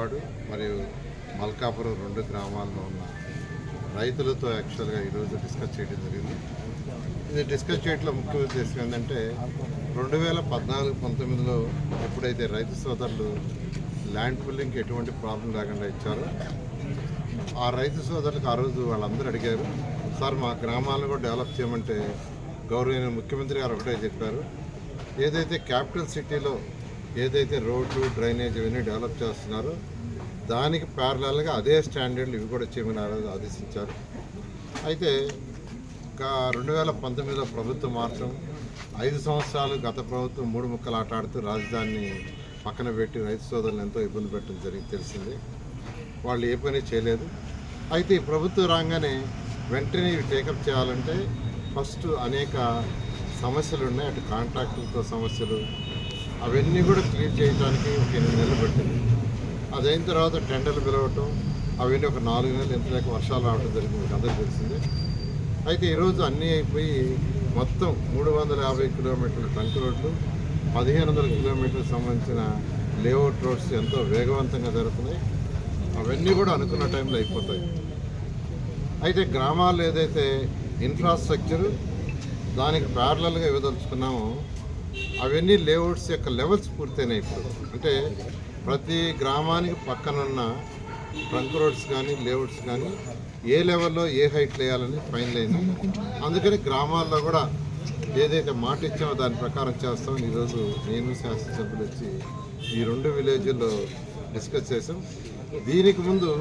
రాయపాడు మరియు మల్కాపురం 2 గ్రామాల్లో ఉన్న రైతులతో యాక్చువల్గా ఈరోజు డిస్కస్ చేయడం జరిగింది. ఇది డిస్కస్ చేయడంలో ముఖ్య ఉద్దేశం ఏంటంటే 2014-19లో ఎప్పుడైతే రైతు సోదరులు ల్యాండ్ పుల్లింగ్కి ఎటువంటి ప్రాబ్లం లేకుండా ఇచ్చారో ఆ రైతు సోదరులకు ఆ రోజు వాళ్ళందరూ అడిగారు, సార్ మా గ్రామాలను కూడా డెవలప్ చేయమంటే గౌరవనీయ ముఖ్యమంత్రి గారు ఒకటే చెప్పారు, ఏదైతే క్యాపిటల్ సిటీలో ఏదైతే రోడ్లు డ్రైనేజ్ ఇవన్నీ డెవలప్ చేస్తున్నారో దానికి ప్యారలల్గా అదే స్టాండర్డ్లు ఇవి కూడా చేయమని ఆ రోజు ఆదేశించారు. అయితే 2019లో ప్రభుత్వం మార్చడం 5 సంవత్సరాలు గత ప్రభుత్వం 3 ముక్కలు ఆటాడుతూ రాజధానిని పక్కన పెట్టి రైతు సోదరులను ఎంతో ఇబ్బంది పెట్టడం తెలిసింది. వాళ్ళు ఏ పని చేయలేదు. అయితే ఈ ప్రభుత్వం రాగానే వెంటనే ఇవి టేకప్ చేయాలంటే ఫస్ట్ అనేక సమస్యలు ఉన్నాయి. అటు కాంట్రాక్టులతో సమస్యలు అవన్నీ కూడా క్లియర్ చేయడానికి ఒక 8 నెలలు పట్టింది. అదైన తర్వాత టెండర్లు పిలవటం అవన్నీ ఒక 4 నెలలు ఎంత లేక వర్షాలు రావడం జరిగింది, మీకు అందరికీ తెలిసిందే. అయితే ఈరోజు అన్నీ అయిపోయి మొత్తం 350 కిలోమీటర్ల ట్రంక్ రోడ్లు 1500 కిలోమీటర్లకు సంబంధించిన లేఅవుట్ రోడ్స్ ఎంతో వేగవంతంగా జరుగుతున్నాయి. అవన్నీ కూడా అనుకున్న టైంలో అయిపోతాయి. అయితే గ్రామాల్లో ఏదైతే ఇన్ఫ్రాస్ట్రక్చరు దానికి ప్యారలల్గా ఇవ్వదలుచుకున్నామో అవన్నీ లేఅవుట్స్ యొక్క లెవెల్స్ పూర్తయినాయి. ఇప్పుడు అంటే ప్రతి గ్రామానికి పక్కనున్న ట్రంక్ రోడ్స్ కానీ లేఅవుట్స్ కానీ ఏ లెవెల్లో ఏ హైట్లు వేయాలని ఫైనల్ అయింది. అందుకని గ్రామాల్లో కూడా ఏదైతే మాట ఇచ్చామో దాని ప్రకారం చేస్తామని ఈరోజు నేను శాసనసభ్యులు వచ్చి ఈ 2 విలేజ్ల్లో డిస్కస్ చేసాం. దీనికి ముందు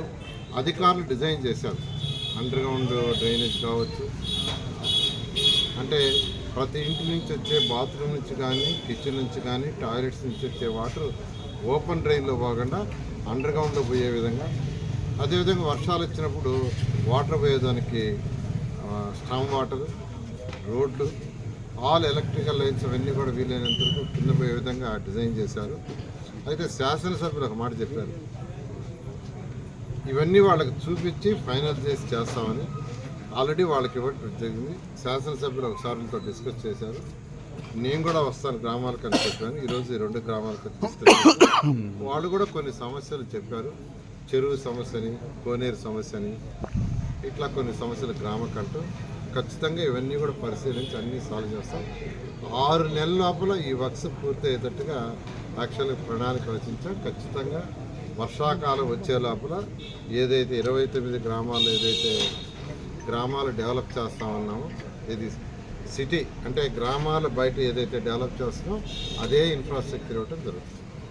అధికారులు డిజైన్ చేశారు, అండర్ గ్రౌండ్ డ్రైనేజ్ కావచ్చు, అంటే ప్రతి ఇంటి నుంచి వచ్చే బాత్రూమ్ నుంచి కానీ కిచెన్ నుంచి కానీ టాయిలెట్స్ నుంచి వచ్చే వాటర్ ఓపెన్ డ్రైన్లో పోకుండా అండర్ గ్రౌండ్లో పోయే విధంగా, అదేవిధంగా వర్షాలు వచ్చినప్పుడు వాటర్ పోయేదానికి స్ట్రాంగ్ వాటర్, రోడ్లు, ఆల్ ఎలక్ట్రికల్ లైన్స్ అవన్నీ కూడా వీలైనంత వరకు కింద పోయే విధంగా డిజైన్ చేశారు. అయితే శాసనసభ్యులు ఒక మాట చెప్పారు, ఇవన్నీ వాళ్ళకి చూపించి ఫైనల్ చేసి చేస్తామని ఆల్రెడీ వాళ్ళకి ఇవ్వడం జరిగింది. శాసనసభ్యులు ఒకసారితో డిస్కస్ చేశారు. నేను కూడా వస్తాను గ్రామాలకు అని చెప్పాను. ఈరోజు ఈ 2 గ్రామాలకు తీసుకెళ్ళాను. వాళ్ళు కూడా కొన్ని సమస్యలు చెప్పారు, చెరువు సమస్యని, కోనేరు సమస్యని, ఇట్లా కొన్ని సమస్యలు గ్రామకంటూ ఖచ్చితంగా ఇవన్నీ కూడా పరిశీలించి అన్నీ సాల్వ్ చేస్తాం. 6 నెలల లోపల ఈ వర్క్స్ పూర్తి అయ్యేటట్టుగా యాక్చువల్గా ప్రణాళిక రచించాం. ఖచ్చితంగా వర్షాకాలం వచ్చే లోపల ఏదైతే 29 గ్రామాల్లో ఏదైతే గ్రామాలు డెవలప్ చేస్తామన్నామో, ఇది సిటీ అంటే గ్రామాల బయట ఏదైతే డెవలప్ చేస్తామో అదే ఇన్ఫ్రాస్ట్రక్చర్ ఇవ్వటం జరుగుతుంది.